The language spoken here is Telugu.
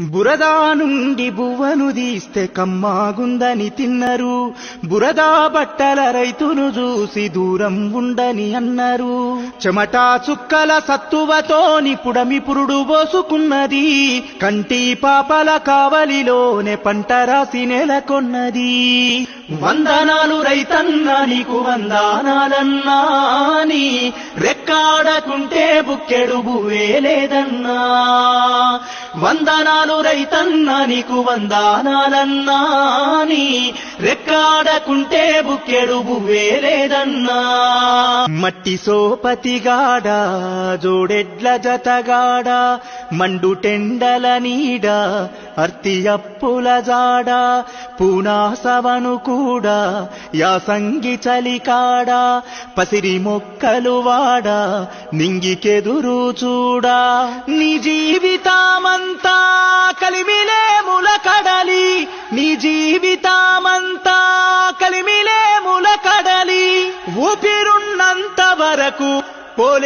బురదా నుండి బువ్వను తీస్తే కమ్మాగుందని తిన్నరు. బురదా బట్టల రైతును చూసి దూరం ఉండని అన్నారు. చెమటా చుక్కల సత్తువతోని పుడమి పురుడు పోసుకున్నది. కంటి పాపల కావలిలోనే పంట రాసి నెలకొన్నది. వందనాలు రైతన్నా నీకు వందనాలన్నా, నీ రెక్కాడకుంటే బుక్కెడు బువ్వే లేదన్నా. వందనాలు రైతన్నా నీకు వందనాలన్నా, నీ రెక్కాడకుంటే బుక్కెడు బువ్వే లేదన్నా. మట్టి సోపతిగాడ జోడెడ్ల జతగాడ, మండుటెండల నీడ అర్తి అప్పుల జాడ, పూనాసవను కూడా యాసంగి చలికాడ, పసిరి మొక్కలు వాడ నింగికెదురు చూడా. నీ జీవితమంతా కలిమిలేముల కడలి, నీ జీవితమంతా కలిమిలేముల కడలి, ఊపిరున్నంత వరకు పోలే